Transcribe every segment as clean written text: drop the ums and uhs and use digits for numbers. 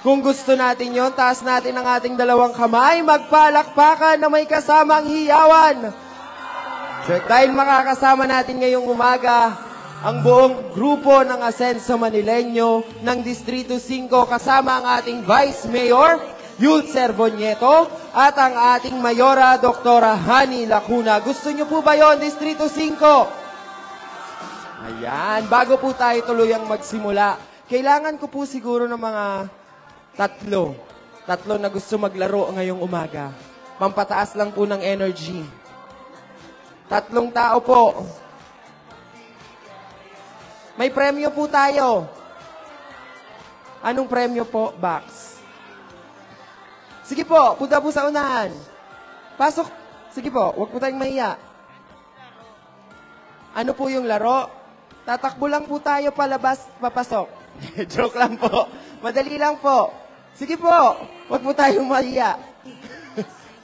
Kung gusto natin yon, taas natin ang ating dalawang kamay, magpalakpakan na may kasamang hiyawan. Dahil makakasama natin ngayong umaga ang buong grupo ng Asenso Manileño ng Distrito 5 kasama ang ating Vice Mayor, Yul Cervonieto, at ang ating Mayora, Doktora Hani Lacuna. Gusto niyo po ba yon, Distrito 5? Ayan, bago po tayo tuluyang magsimula, kailangan ko po siguro ng mga tatlo na gusto maglaro ngayong umaga. Pampataas lang po ng energy. 3 tao po. May premyo po tayo. Anong premyo po, Bax? Sige po, punta po sa unahan. Pasok. Sige po, huwag po tayong mahiya. Ano po yung laro? Tatakbo lang po tayo palabas, papasok. Joke lang po. Madali lang po. Sige po, huwag po tayong mahiya.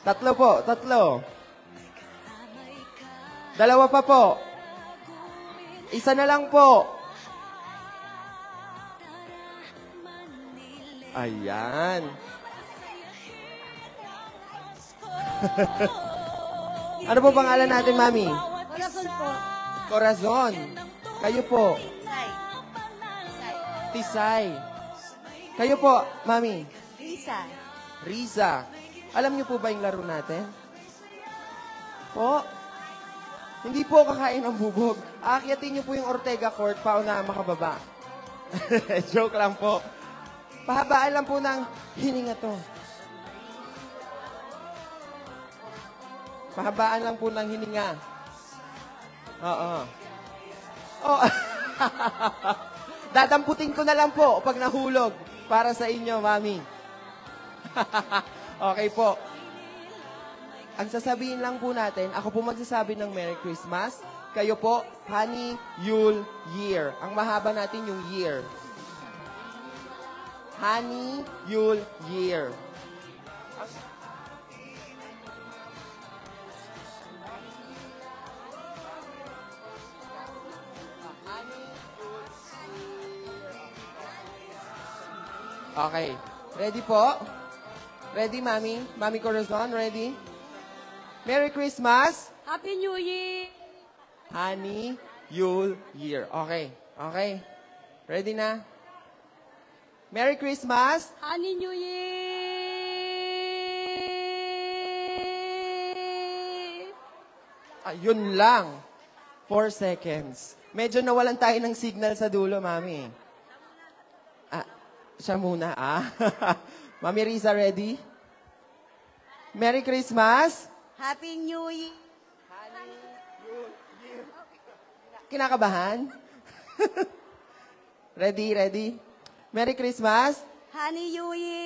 3 po, 3. 2 pa po. 1 na lang po. Ayan. Ano po pangalan natin, Mami? Corazon po. Corazon. Kayo po? Tisay. Kayo po, Mami? Risa. Riza. Alam niyo po ba yung laro natin? Po? Hindi po kakain ang bubog. Aakyatin niyo po yung Ortega Court, pauna makababa. Joke lang po. Pahabaan lang po ng hininga to. Pahabaan lang po ng hininga. Oo. Oh. Dadamputin ko na lang po pag nahulog para sa inyo, Mami. Okay po. Ang sasabihin lang po natin, ako po magsasabi ng Merry Christmas. Kayo po, Honey, Yule, Year. Ang mahaba natin yung year. Honey, Yule, Year. Okay. Ready po? Ready, Mami? Mami Corazon, ready? Merry Christmas! Happy New Year! Honey, Yule, Year. Okay. Okay. Ready na? Merry Christmas! Happy New Year! Ayun lang. 4 seconds. Medyo nawalan tayo ng signal sa dulo, Mami. Siya muna, Mami Riza, ready? Merry Christmas! Happy New Year! Kinakabahan? Ready, ready? Merry Christmas! Happy New Year!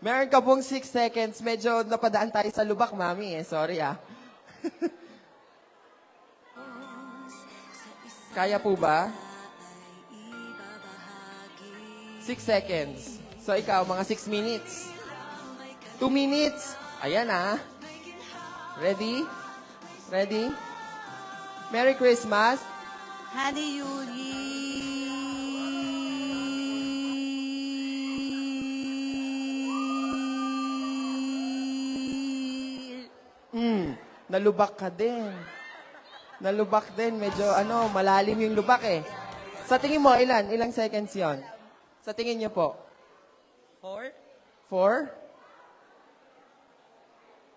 Meron ka pong 6 seconds. Medyo napadaan tayo sa lubak, Mami. Sorry, Kaya po ba? 6 seconds. So, ikaw, mga 6 minutes. 2 minutes. Ayan, Ready? Ready? Merry Christmas. Happy New Year! Nalubak ka din. Nalubak din. Medyo, malalim yung lubak Sa tingin mo, ilan? Ilang seconds yon? Sa tingin niyo po? 4? 4?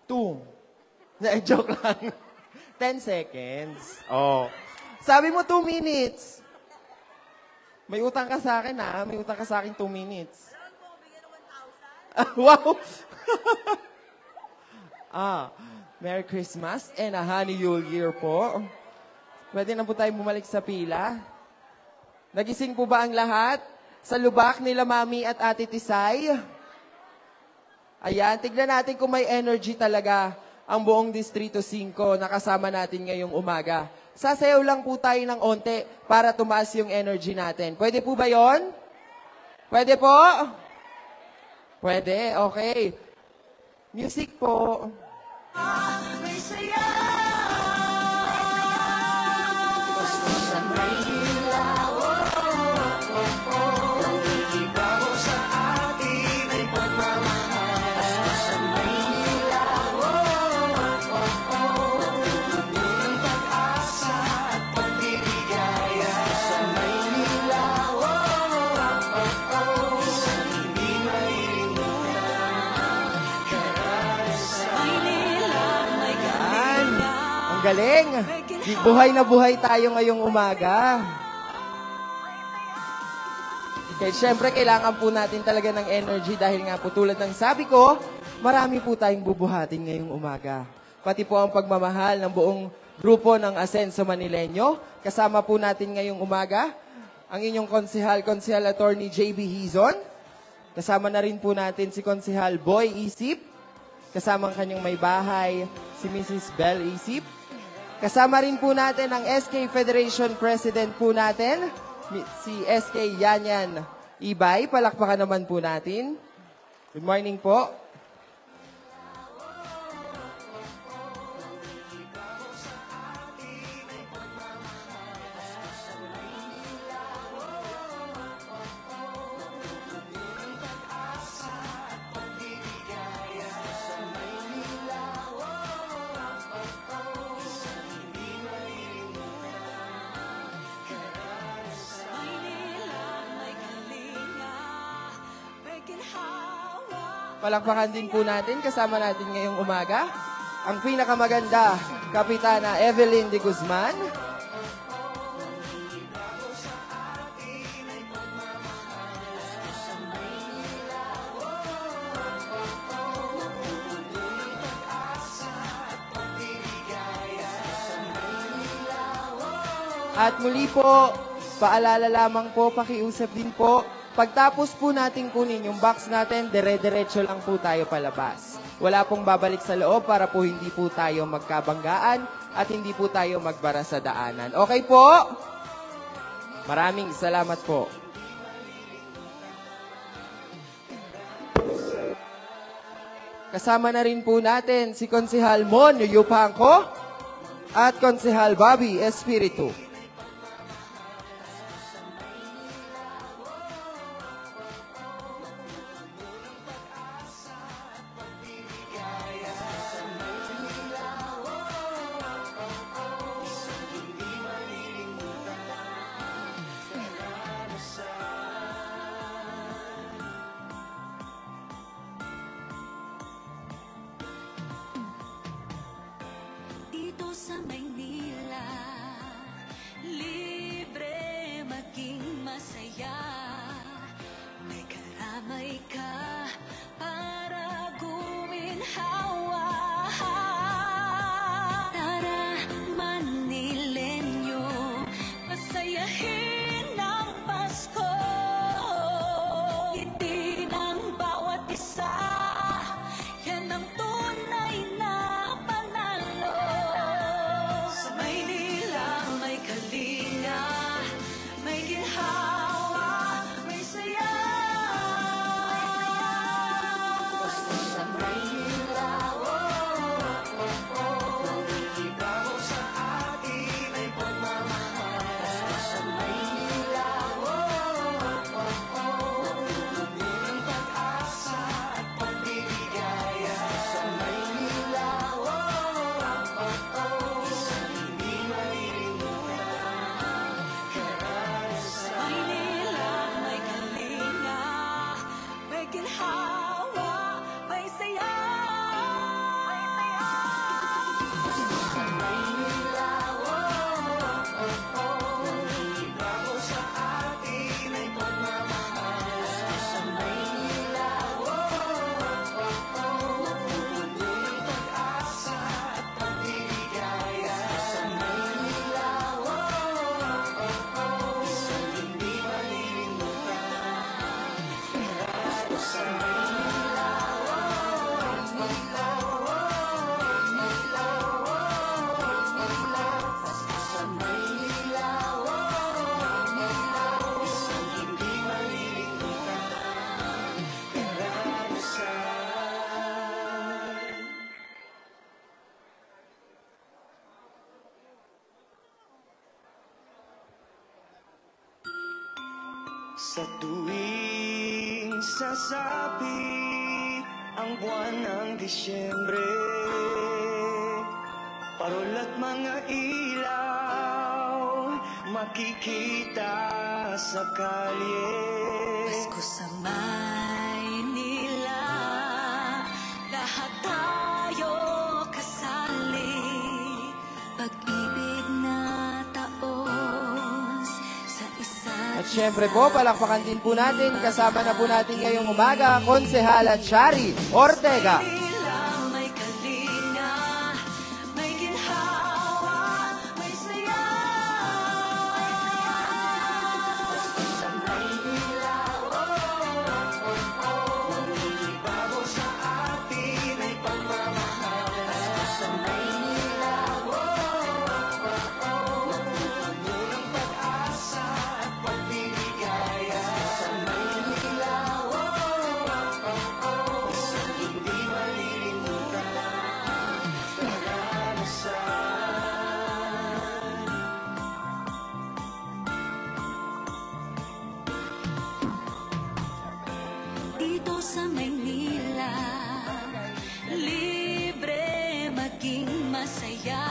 2. Joke lang. 10 seconds. Oh. Sabi mo 2 minutes. May utang ka sa akin, May utang ka sa akin 2 minutes. Wow! Merry Christmas and a Honey Yule Year po. Pwede na po tayo bumalik sa pila. Nagising po ba ang lahat? Sa lubak nila Mami at Ate Tisay? Ayan, tignan natin kung may energy talaga ang buong Distrito 5 na kasama natin ngayong umaga. Sasayaw lang po tayo ng onte para tumaas yung energy natin. Pwede po ba yon? Pwede po? Pwede, okay. Music po. May saya galing. Buhay tayo ngayong umaga. Kaya syempre, kailangan po natin talaga ng energy dahil nga po tulad ng sabi ko, marami po tayong bubuhatin ngayong umaga. Pati po ang pagmamahal ng buong grupo ng Asenso Manileño. Kasama po natin ngayong umaga ang inyong konsehal attorney JB Hizon. Kasama na rin po natin si konsehal Boy Isip. Kasama ang kanyang may bahay, si Mrs. Belle Isip. Kasama rin po natin ang SK Federation President po natin, si SK Yanyan Ibay. Palakpakan naman po natin. Good morning po. Palakpakan din po natin, kasama natin ngayong umaga, ang pinakamaganda, Kapitana Evelyn de Guzman. At muli po, paalala lamang po, pakiusap din po, pagtapos po natin kunin yung box natin, dire-diretso lang po tayo palabas. Wala pong babalik sa loob para po hindi po tayo magkabanggaan at hindi po tayo magbara sa daanan. Okay po? Maraming salamat po. Kasama na rin po natin si Konsehal Mon Yupangko at Konsehal Bobby Espiritu. Dito sa Maynila, libre maging masaya. May karamay ka para guminhawa. Tara, Manileño, pasayahin ang Pasko. Ngiti ng bawat isa, yan ang tunay na panalo. Sa Maynila may kalinga, may ginhawa, may saya. Basta sa Maynila, ibabaw sa atin ay pagmamahal. Basta sa Maynila, ang pag-asa at pagbiligaya. Sa Maynila, isang hindi malilimutan. Maynila may kalinga, may ginhawa, may saya. Sa Maynila, ibabaw sa atin ay pagmamahal. Sa Maynila, ang pag-asa at pagbiligaya. Sa Maynila, isang hindi malilimutan. Sa Maynila, sa Maynila, isang hindi malilimutan. Karanasan. Sa tuwing sasapit ang buwan ng Disyembre, parol at mga ilaw makikita sa kalye. Pasko sa Maynila, lahat tayo kasali. Siyempre po, palakpakan din po natin, kasama na po natin ngayong umaga, Konsehala Chari Ortega. May kalinga, may ginhawa, may saya. Sa Maynila, ibabaw sa atin ay pagmamahal. Sa Maynila, ng pag-asa at pagbiligaya. Sa Maynila, hindi malilimutan dito sa Maynila, libre maging masaya.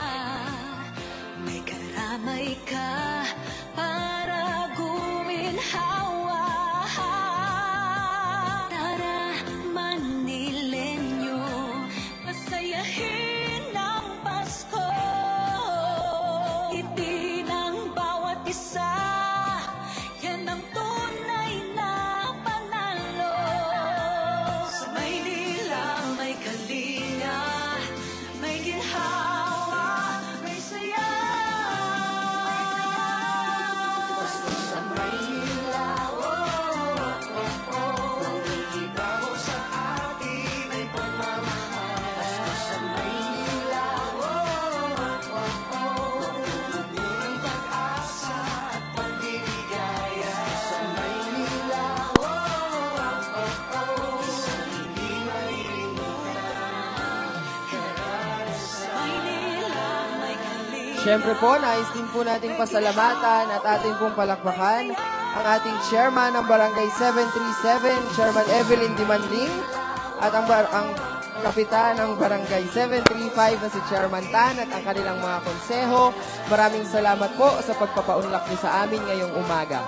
May karamay ka para guminhawa. Tara, Manilenyo, pasayahin ang Pasko. Itin ang bawat isa, yan ang tunay na panalo. Sa Maynila may kalinga, may ginhawa, may saya. Basta sa Maynila, ibabaw sa atin ay pagmamahal. Basta sa Maynila, ng pag-asa at pagbiligaya. Sa Maynila, hindi malilimutan karanasan. Maynila may kalinga. Siyempre po, nais din po nating pasalamatan at ating pong palakpakan ang ating chairman ng Barangay 737, Chairman Evelyn Dimanling, at ang kapitan ng Barangay 735 na si Chairman Tan at ang kanilang mga konseho. Maraming salamat po sa pagpapaunlak niyo sa amin ngayong umaga.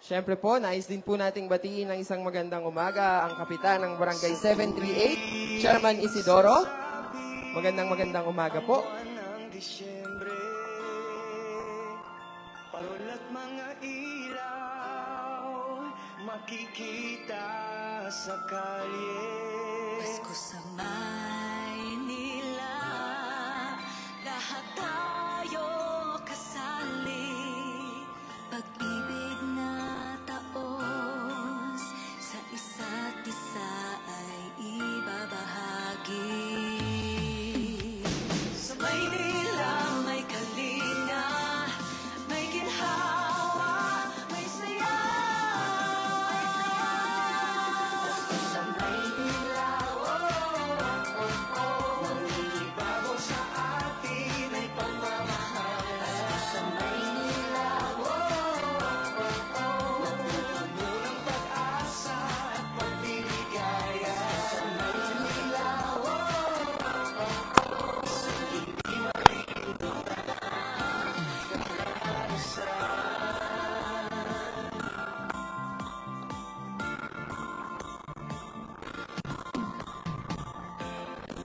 Siyempre po, nais din po nating batiin ng isang magandang umaga ang kapitan ng Barangay 738, Chairman Isidoro. Magandang umaga po. Ng Disyembre, parol at mga ilaw, makikita sa kalye. Pasko sa Maynila, lahat tayo kasali. Pag-ibig na taos sa isa't isa ay ibabahagi. Sa Maynila may kalinga, may ginhawa, may saya. Sa Maynila, ibabaw sa atin ay pagmamahal. Sa Maynila, ng pag-asa at pagbiligaya. Sa Maynila,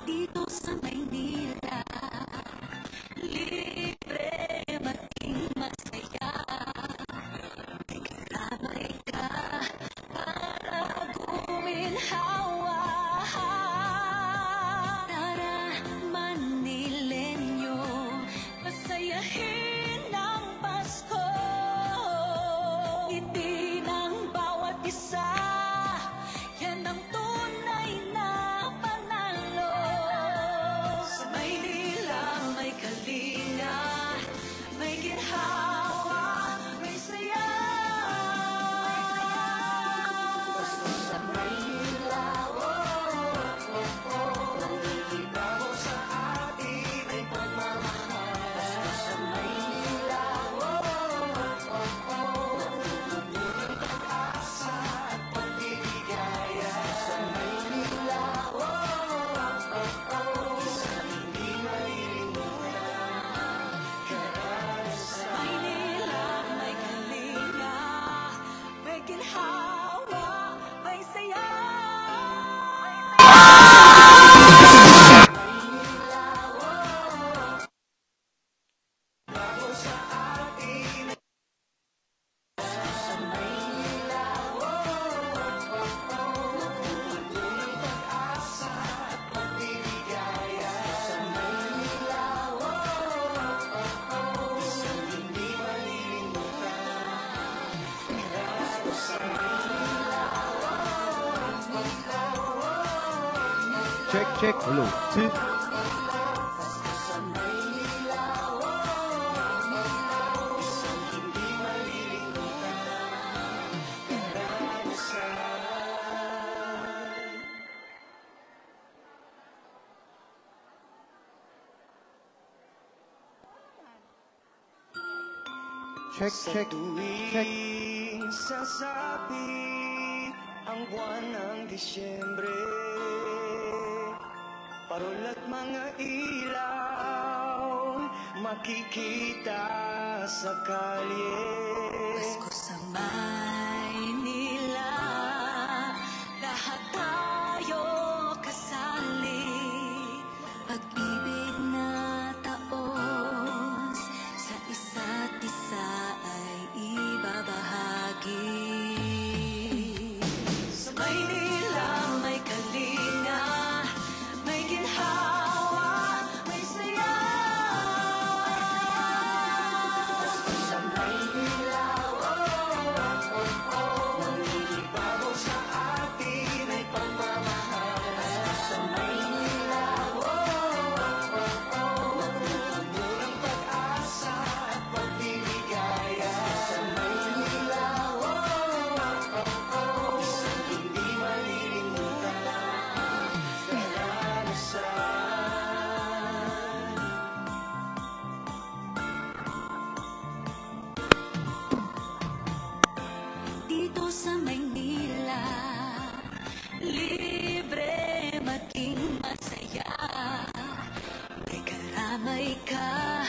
dito sa Maynila, libre maging masaya. May karamay ka para guminhawa. Tara, Manilenyo, pasayahin ang Pasko. Itin ang bawat isa, yan ang tunay na panalo. Sa check. Hello. Two. Check. Sasapit ang buwan ng Disyembre, parol at mga ilaw makikita sa kalye. Pasko sa Maynila, lahat tayo kasali. Pag-ibig na taos sa isa't isa ay ibabahagi. Sa Maynila may kalinga, may ginhawa, may saya. Sa Maynila, Bago sa atin ay pagmamahal. Sa Maynila, murang pag-asa at pagbiligaya. Sa Maynila, isang hindi malilimutan karanasan. dito sa Maynila, libre maging masaya. May karamay ka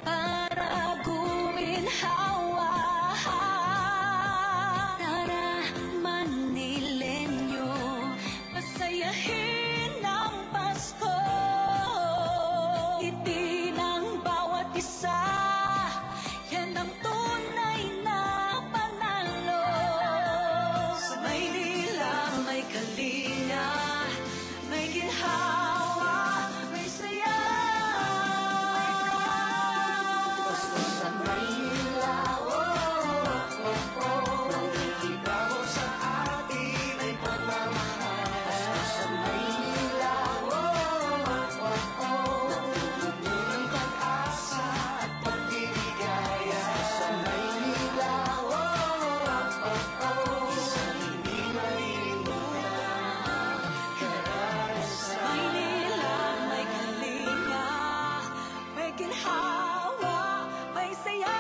para guminhawa. Tara, Manilenyo, pasayahin ang Pasko. Ngiti ng bawat isa, yan ang tunay na panalo. Sa Maynila may kalinga, may ginhawa, may saya. Pasko sa Maynila, nakikibago sa atin ay pagmamahal. Pasko sa Maynila, ng pag-asa at pagbiligaya. Sa Maynila, isang hindi malilimutan karanasan. Maynila may kalinga, may ginhawa, may saya.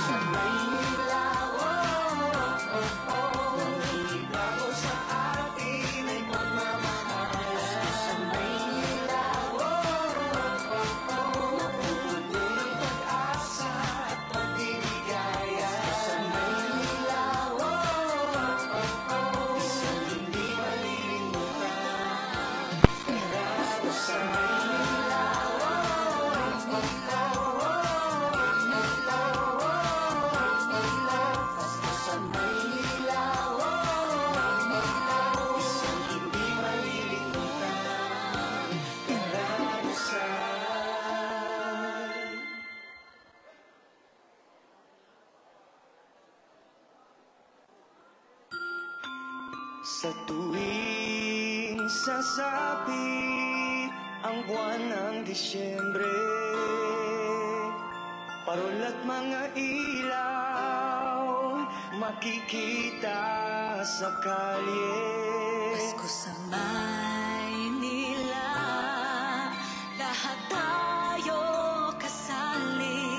Sa Maynila, nakikibago sa atin ay pagmamahal. Sa Maynila, ng pag-asa at pagbiligaya. Sa Maynila, isang hindi malilimutan karanasan. Pasko sa Maynila, isang hindi malilimutan karanasan. Sa tuwing sasapit ang buwan ng Disyembre, parol at mga ilaw makikita sa kalye. Pasko sa Maynila, lahat tayo kasali.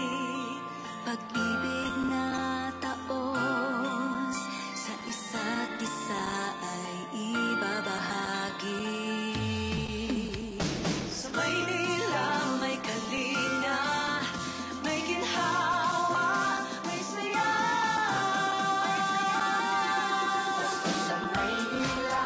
Pag-ibig na taos sa isa't isa ay ibabahagi. Sa Maynila may kalinga, may ginhawa, may saya. Pasko sa Maynila,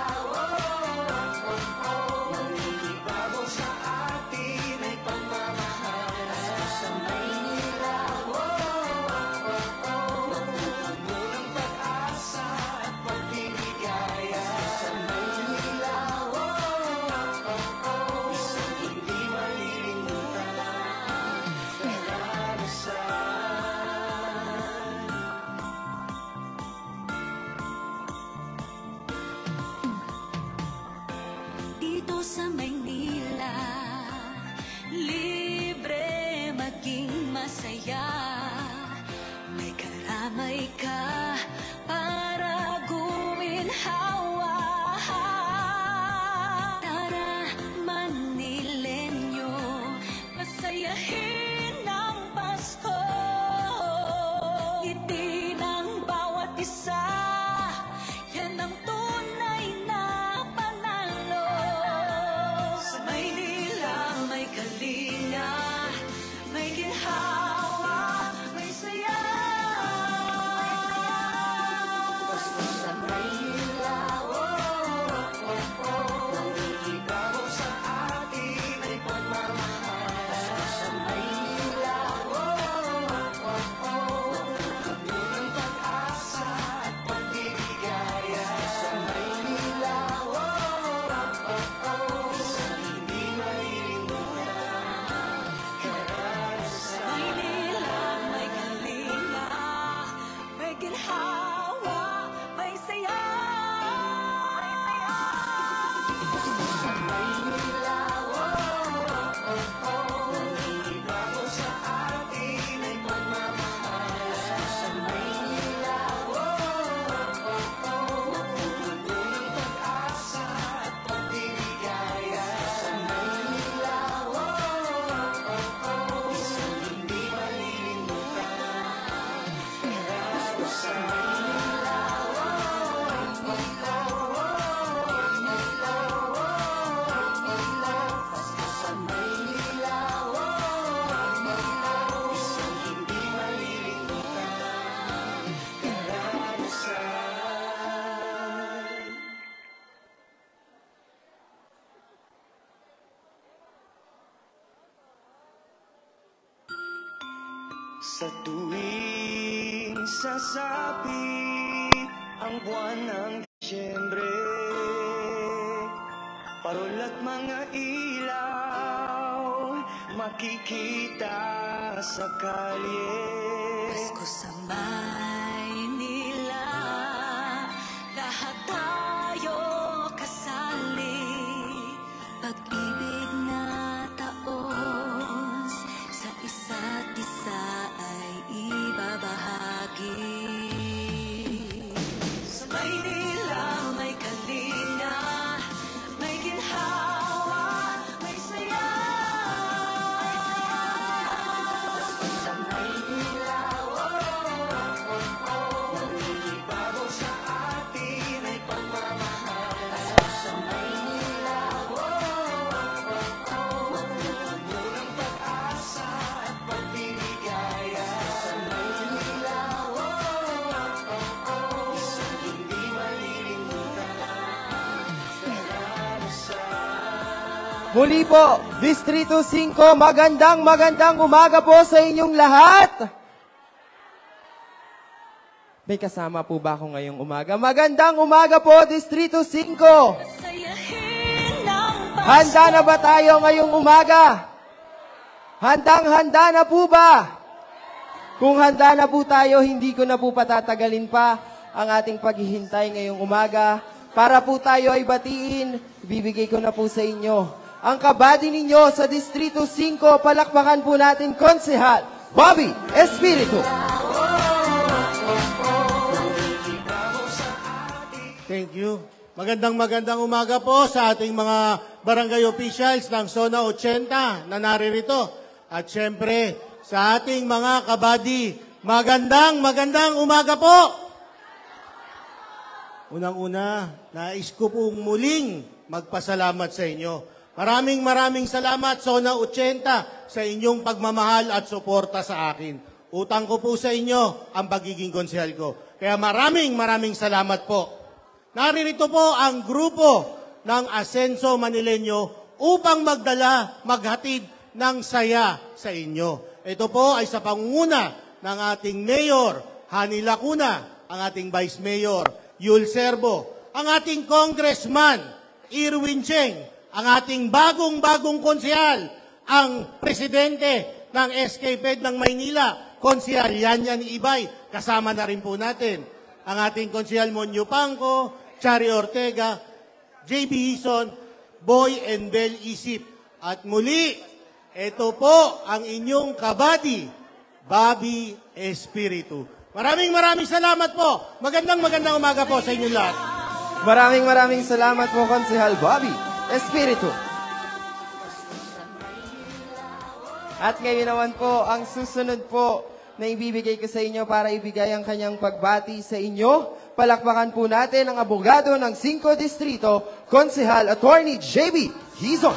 Sa tuwing sasapit ang buwan ng Disyembre, parol at mga ilaw makikita sa kalye. Pasko sa Maynila, lahat tayo kasali. Pag-ibig na taos sa isa't isa ay ibabahagi. Sa Maynila may kalinga, may ginhawa, may saya. Sa Maynila, Bago sa atin ay pagmamahal. Sa Maynila, magpupuno ng pag-asa at pagbiligaya. Sa Maynila, isang hindi malilimutan. Karanasan. Muli po, Distrito 5, magandang umaga po sa inyong lahat. May kasama po ba ako ngayong umaga? Magandang umaga po, Distrito 5. sayahin ng Handa na ba tayo ngayong umaga? Handang-handa na po ba? Kung handa na po tayo, hindi ko na po patatagalin pa ang ating paghihintay ngayong umaga. Para po tayo ay batiin, ibibigay ko na po sa inyo ang kabady ninyo sa Distrito 5. Palakpakan po natin, Konsehal Bobby Espiritu. Thank you. Magandang umaga po sa ating mga barangay officials ng Zona 80 na naririto. At syempre, sa ating mga kabady, magandang umaga po. Unang-una, nais ko pong muling magpasalamat sa inyo. Maraming salamat, Zona 80, sa inyong pagmamahal at suporta sa akin. Utang ko po sa inyo ang pagiging konsehal ko. Kaya maraming salamat po. Naririto po ang grupo ng Asenso Manileño upang maghatid ng saya sa inyo. Ito po ay sa pangunguna ng ating Mayor, Hani Lacuna, ang ating Vice Mayor, Yul Serbo, ang ating Congressman, Irwin Cheng, ang ating bagong konsehal, ang Presidente ng SK-PED ng Maynila, Konsehal Yanyan Ibay, kasama na rin po natin, ang ating Konsehal Monyo Pangco, Chari Ortega, JB Hison, Boy and Bel Isip. At muli, ito po ang inyong kabady, Bobby Espiritu. Maraming salamat po. Magandang umaga po sa inyong lahat. Maraming salamat po, Konsehal Bobby Espiritu. At ngayon naman po, ang susunod po na ibibigay ko sa inyo para ibigay ang kanyang pagbati sa inyo. Palakpakan po natin ang abogado ng 5 Distrito, Konsehal Attorney JB Hizon.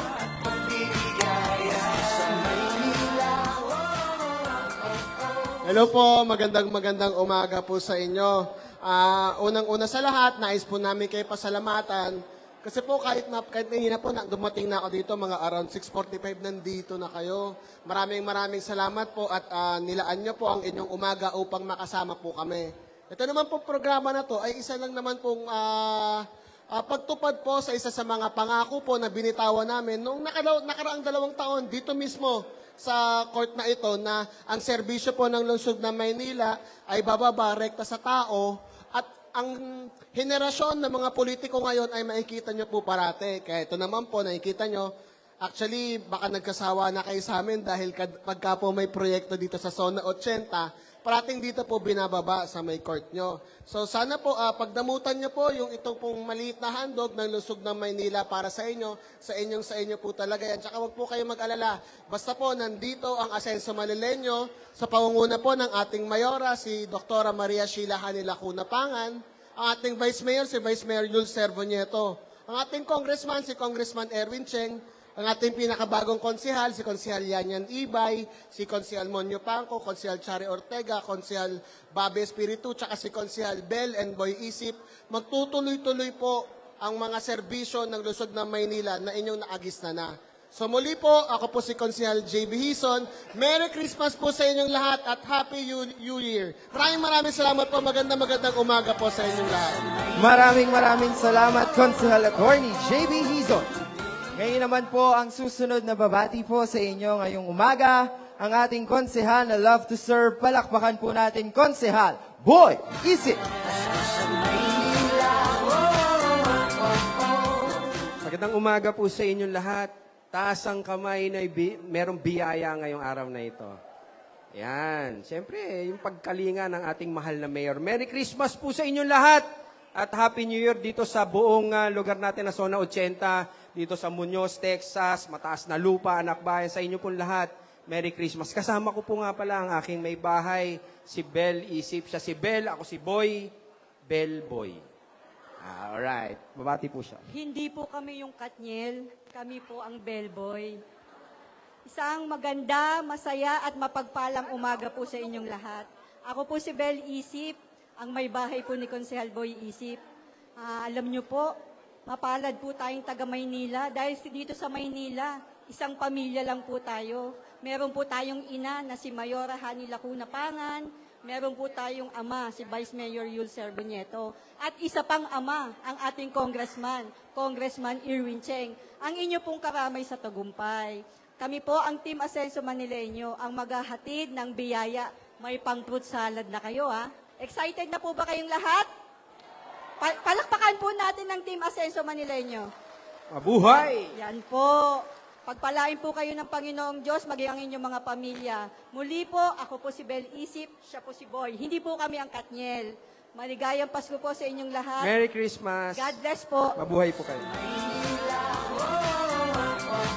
Hello po, magandang umaga po sa inyo. Unang-una sa lahat, nais po namin kayo pasalamatan. Kasi po kahit na po dumating na ako dito, mga around 6:45 nandito na kayo. Maraming salamat po at nilaan nyo po ang inyong umaga upang makasama po kami. Ito naman po programa na to ay isa lang naman pong pagtupad po sa isa sa mga pangako po na binitawan namin noong nakaraang 2 taon dito mismo sa court na ito na ang serbisyo po ng lungsod ng Maynila ay bababa rekta sa tao at ang henerasyon ng mga politiko ngayon ay makikita nyo po parate. Kaya ito naman po, nakikita nyo, actually, baka nagkasawa na kayo sa amin dahil pagka po may proyekto dito sa Zona 80, parating dito po binababa sa may court nyo. So sana po, pagdamutan nyo po yung itong pong maliit na handog ng Lusog ng Maynila para sa inyo po talaga yan. Tsaka wag po kayo mag-alala. Basta po, nandito ang Asenso Manileño sa pangunguna po ng ating mayora, si Dr. Maria Sheila Hani Lacuna Pangan, ang ating Vice Mayor, si Vice Mayor Yul Servonieto, ang ating Congressman, si Congressman Erwin Cheng, ang ating pinakabagong konsehal, si Konsehal Yanyan Ibay, si Konsehal Monyo Pangco, Konsehal Chari Ortega, Konsehal Babe Espiritu, tsaka si Konsehal Bel and Boy Isip. Magtutuloy-tuloy po ang mga serbisyo ng Lusog ng Maynila na inyong naagisna na. So muli po, ako po si Konsehal JB Hison. Merry Christmas po sa inyong lahat at Happy New Year. Maraming salamat po. Magandang umaga po sa inyong lahat. Maraming salamat, Konsehal Attorney JB Hison. Ngayon naman po ang susunod na babati po sa inyo ngayong umaga, ang ating konsehal na love to serve. Palakpakan po natin, Konsehal Boy Isip. Magandang umaga po sa inyong lahat. Taas ang kamay na merong biyaya ngayong araw na ito. Yan. Siyempre, yung pagkalinga ng ating mahal na mayor. Merry Christmas po sa inyong lahat. At Happy New Year dito sa buong lugar natin na Zona 80. Dito sa Muñoz, Texas, Mataas na Lupa, Anak Bayan, sa inyo pong lahat. Merry Christmas. Kasama ko po nga pala ang aking may bahay, si Bel Isip. Siya si Bel, ako si Boy, Bel Boy. Alright, babati po siya. Hindi po kami yung Katniel, kami po ang Bellboy. Isang maganda, masaya at mapagpalang umaga po sa inyong lahat. Ako po si Bel Isip, ang may bahay po ni Konsehal Boy Isip. Alam nyo po, mapalad po tayong taga Maynila dahil dito sa Maynila, isang pamilya lang po tayo. Meron po tayong ina na si Mayora Hani Lacuna Pangan, meron po tayong ama, si Vice Mayor Yul Servonieto, at isa pang ama, ang ating congressman, Congressman Erwin Cheng, ang inyo pong karamay sa tagumpay. Kami po ang Team Asenso Manileño, ang maghahatid ng biyaya. May pang-fruit salad na kayo, ha? Excited na po ba kayong lahat? Palakpakan po natin ng Team Asenso Manileño. Mabuhay! Yan po. Pagpalain po kayo ng Panginoong Diyos, maging ang inyong mga pamilya. Muli po, ako po si Bel Isip, siya po si Boy. Hindi po kami ang Katniel. Maligayang Pasko po sa inyong lahat. Merry Christmas! God bless po. Mabuhay po kayo.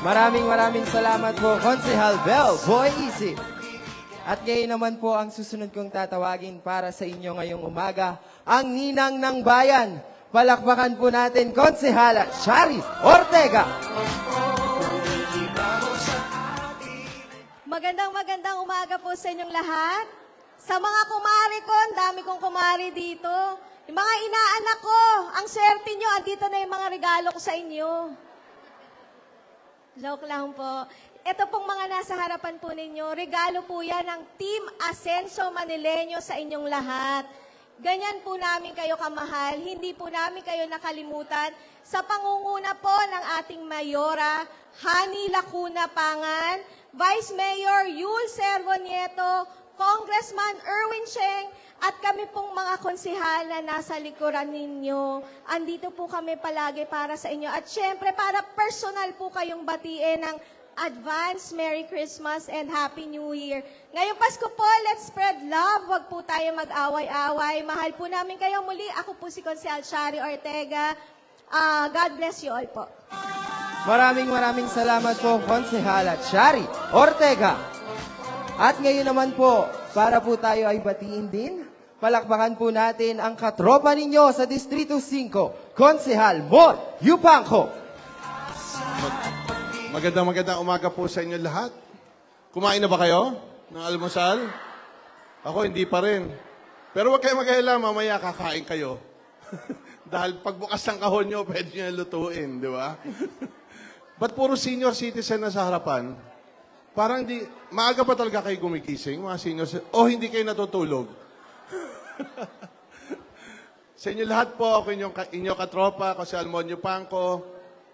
Maraming salamat po, Konsehal Bel Boy Isip. At ngayon naman po ang susunod kong tatawagin para sa inyo ngayong umaga, ang Ninang ng Bayan. Palakpakan po natin, Konsehala Chari Ortega. Magandang umaga po sa inyong lahat. Sa mga kumari ko, ang dami kong kumari dito. Yung mga inaanak ko, ang swerte nyo, andito na yung mga regalo ko sa inyo. Joke lang po. Ito pong mga nasa harapan po ninyo, regalo po yan ng Team Asenso Manileño sa inyong lahat. Ganyan po namin kayo kamahal, hindi po namin kayo nakalimutan sa pangunguna po ng ating Mayora, Hani Lacuna Pangan, Vice Mayor Yul Servonieto, Congressman Erwin Cheng, at kami pong mga konsehal na nasa likuran ninyo. Andito po kami palagi para sa inyo. At syempre, para personal po kayong batiin ng advance Merry Christmas and Happy New Year. Ngayong Pasko po, let's spread love. Huwag po tayo mag-away-away. Mahal po namin kayo muli. Ako po si Konsehal Chari Ortega. God bless you all po. Maraming salamat po, Konsehala Chari Ortega. At ngayon naman po, para po tayo ay batiin din, palakpakan po natin ang katropa ninyo sa Distrito 5, Konsehal Mon Yupanco. Magandang umaga po sa inyo lahat. Kumain na ba kayo ng almusal? Ako hindi pa rin. Pero huwag kayo mag-alala, mamaya kakain kayo. Dahil pagbukas ng kahon nyo, pwede nyo lutuin, di ba? Ba't puro senior citizen na sa harapan? Parang di, maaga pa talaga kayo gumigising, mga senior citizen, o hindi kayo natutulog? Sa inyo lahat po, ako inyong katropa, ako si Almonio Pangco.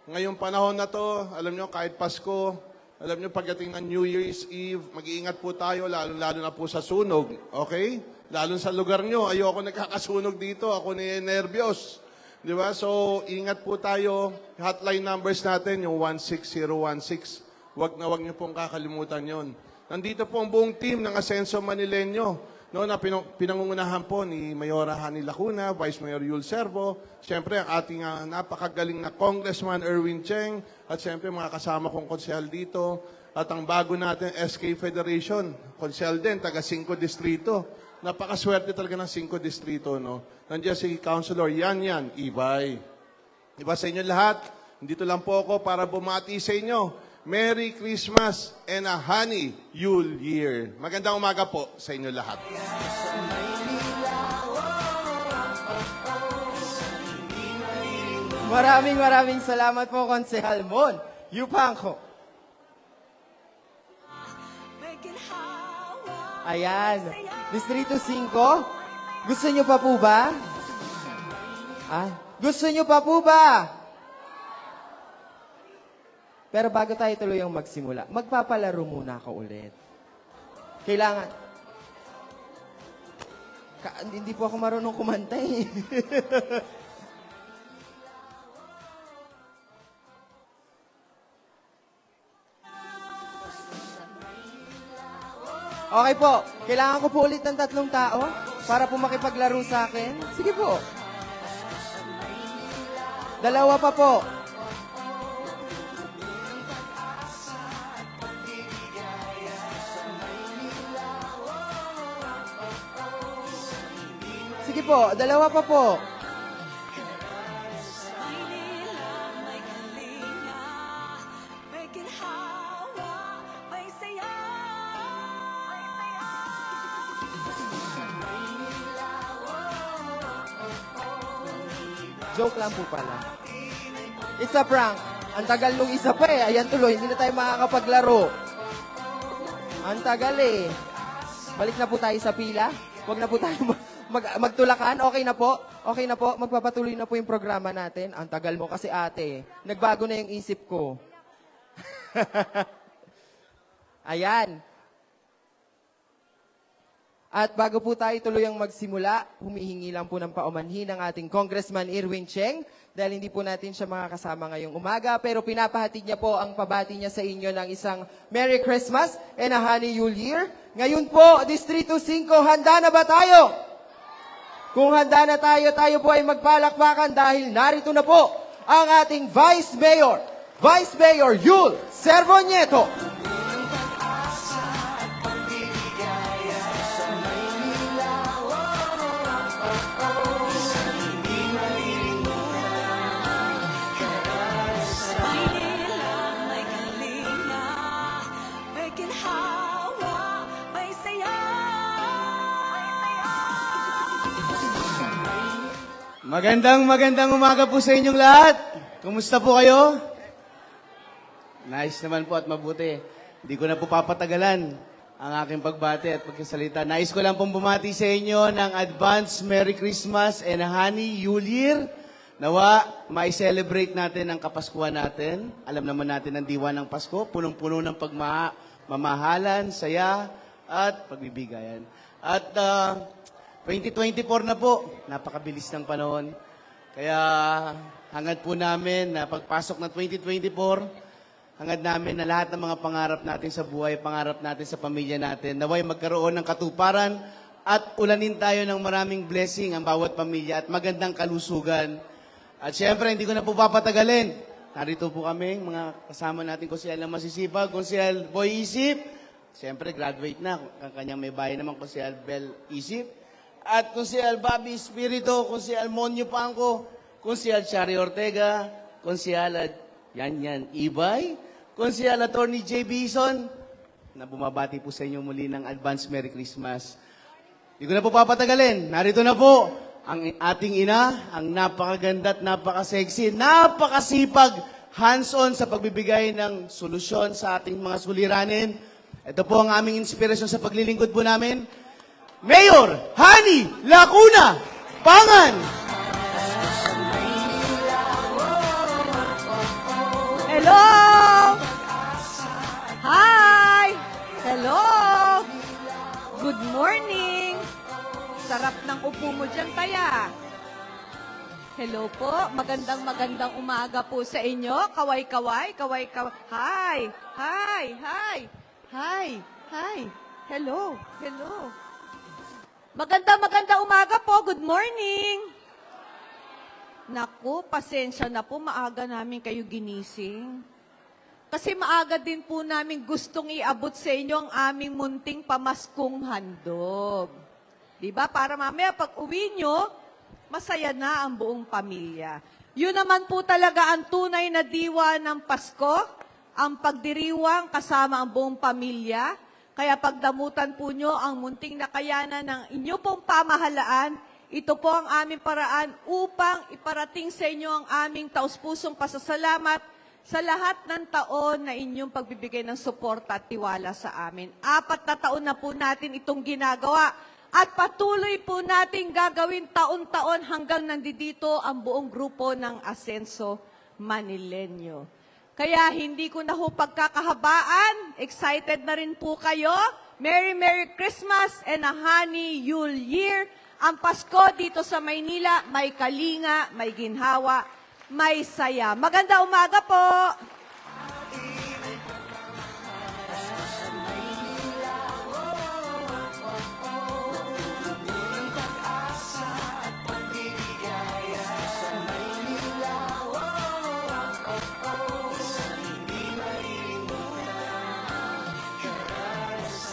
Ngayong panahon na to, alam nyo, kahit Pasko, alam nyo, pagdating ng New Year's Eve, mag-iingat po tayo, lalo na po sa sunog, okay? Lalo sa lugar nyo, ayoko nagkakasunog dito. Ako na nervyos. Di ba? So, ingat po tayo. Hotline numbers natin, yung 16016. Wag nyo pong kakalimutan yon. Nandito po ang buong team ng Asenso Manileño. No, na pinangungunahan po ni Mayora Hani Lacuna, Vice Mayor Yul Servo, siyempre ang ating napakagaling na Congressman Erwin Cheng, at siyempre mga kasama kong konsehal dito, at ang bago natin SK Federation, konsehal din, taga 5 distrito. Napakaswerte talaga ng 5 distrito, no? Nandiyan si Councilor Yan Ibay. Diba sa inyo lahat, dito lang po ako para bumati sa inyo. Merry Christmas and a Honey Yule Year. Magandang umaga po sa inyo lahat. Maraming salamat po, Konsehal Mon Yupangko. Ayan. Distrito 5. Gusto nyo pa po ba? Gusto nyo pa po ba? Pero bago tayo tuluyang magsimula, magpapalaro muna ako ulit. Kailangan... hindi po ako marunong kumanta eh. Okay po, kailangan ko po ulit ng 3 tao para po makipaglaro sa akin. Sige po. 2 pa po. Sige po, 2 pa po. Joke lang po pala. It's a prank. Ang tagal nung isa pa eh. Ayan tuloy, hindi na tayo makakapaglaro. Ang tagal eh. Balik na po tayo sa pila. Huwag na po tayo magtulakan. Okay na po. Okay na po. Magpapatuloy na po yung programa natin. Ang tagal mo kasi ate. Nagbago na yung isip ko. Ayan. At bago po tayo tuluyang magsimula, humihingi lang po ng paumanhin ng ating Congressman Erwin Cheng dahil hindi po natin siya makakasama ngayong umaga pero pinapahatid niya po ang pabati niya sa inyo ng isang Merry Christmas and a Honey Yule Year. Ngayon po, Distrito 5, handa na ba tayo? Kung handa na tayo, tayo po ay magpalakpakan dahil narito na po ang ating Vice Mayor Yul Servo Nieto. Magandang umaga po sa inyong lahat. Kumusta po kayo? Nice naman po at mabuti. Hindi ko na po papatagalan ang aking pagbati at pagkasalita. Nais ko lang pong bumati sa inyo ng advance Merry Christmas and a Honey Yule Year. Nawa, mai-celebrate natin ang Kapaskuhan natin. Alam naman natin ang diwa ng Pasko, punong-puno ng pagmamahalan, saya at pagbibigayan. At 2024 na po, napakabilis ng panahon. Kaya hangad po namin na pagpasok ng 2024, hangad namin na lahat ng mga pangarap natin sa buhay, pangarap natin sa pamilya natin, naway magkaroon ng katuparan at ulanin tayo ng maraming blessing ang bawat pamilya at magandang kalusugan. At syempre, hindi ko na po papatagalin. Narito po kami, mga kasama natin, Konsehal na masisipag, Konsehal Boy Isip. Syempre, graduate na. Ang kanyang may bahay naman, Konsehal Bel Isip. At Konsehal Bobby Espiritu, Konsehal Monyo Pangko, Konsehal Shari Ortega, Konsehal Yan Ibay, Konsehal Attorney J. Bison, na bumabati po sa inyo muli ng advance Merry Christmas. Hindi ko na po papatagalin. Narito na po ang ating ina, ang napakaganda at napakasexy, napakasipag, hands-on sa pagbibigay ng solusyon sa ating mga suliranin. Ito po ang aming inspirasyon sa paglilingkod po namin. Mayor Hani Lacuna Pangan. Hello! Hi! Hello! Good morning! sarap ng upo mo dyan, Taya. Hello po, magandang umaga po sa inyo. Kaway-kaway. Hi. Hello. Magandang umaga po. Good morning. Naku, pasensya na po, maaga namin kayo ginising. Kasi maaga din po namin gustong iabot sa inyo ang aming munting pamaskong handog. Diba? Para mamaya pag uwi nyo, masaya na ang buong pamilya. Yun naman po talaga ang tunay na diwa ng Pasko, ang pagdiriwang kasama ang buong pamilya. Kaya pagdamutan po nyo ang munting nakayanan ng inyo pong pamahalaan, ito po ang aming paraan upang iparating sa inyo ang aming taus-pusong pasasalamat sa lahat ng taon na inyong pagbibigay ng suporta at tiwala sa amin. 4 na taon na po natin itong ginagawa at patuloy po natin gagawin taon-taon hanggang nandito ang buong grupo ng Asenso Manileño. Kaya hindi ko na ho pagkakahabaan. Excited na rin po kayo. Merry Christmas and a Happy New Year. Ang Pasko dito sa Maynila, may kalinga, may ginhawa, may saya. Maganda umaga po!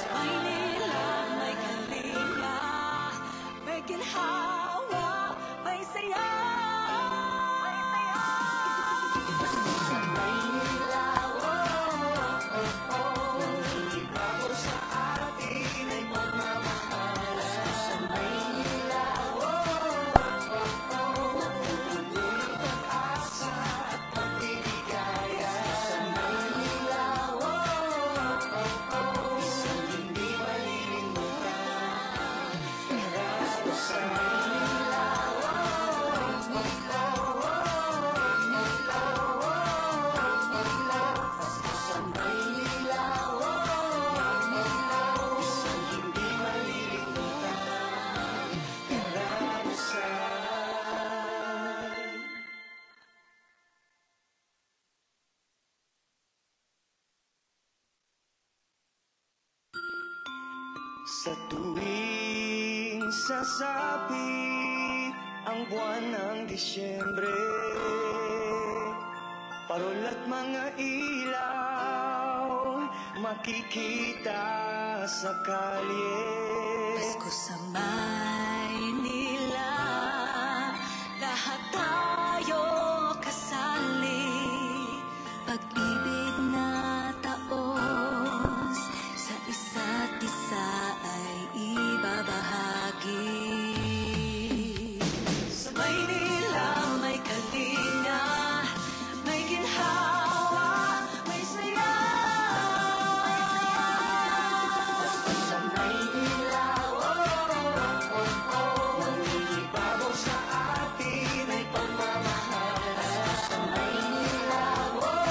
Maynila, may kalinga, may ginhawa, may saya. Sa Maynila, ibabaw sa atin ay pagmamahal. Sa Maynila, puno ng pag-asa at pagbiligaya. Sa Maynila, isang hindi malilimutan. Sa Maynila, sa Maynila, isang hindi malilimutan. Karanasan. Sa tuwing sasapit ang buwan ng Disyembre, parol at mga ilaw makikita sa kalye. Pasko sa Maynila, lahat tayo kasali. Pag-ibig na taos sa isa't isa ay ibabahagi. Sa Maynila, may kalinga, may ginhawa, may saya. Sa Maynila, nangingibabaw sa atin ay pagmamahal. Sa Maynila, puno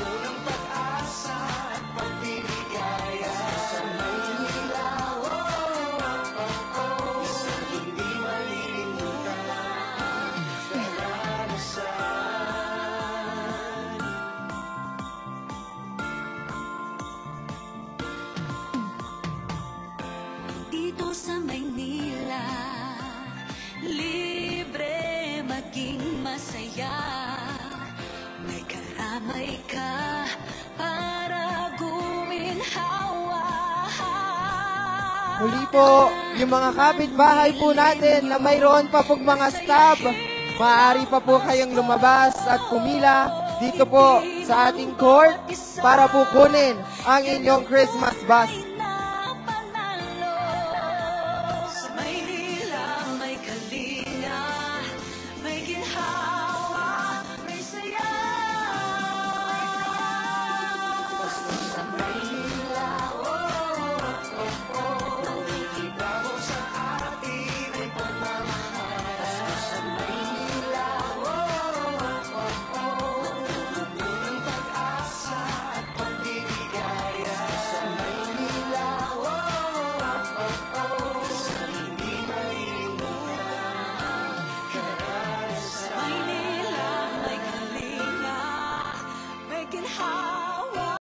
ng pag-asa at pagbiligaya. Sa Maynila, isang hindi malilimutan. Karanasan. Dito sa Maynila, libre maging masaya. May karamay ka para guminhawa. Muli po, yung mga kapitbahay po natin na mayroon pa pong mga stab, maaari pa po kayong lumabas at pumila dito po sa ating court para po kunin ang inyong Christmas bus.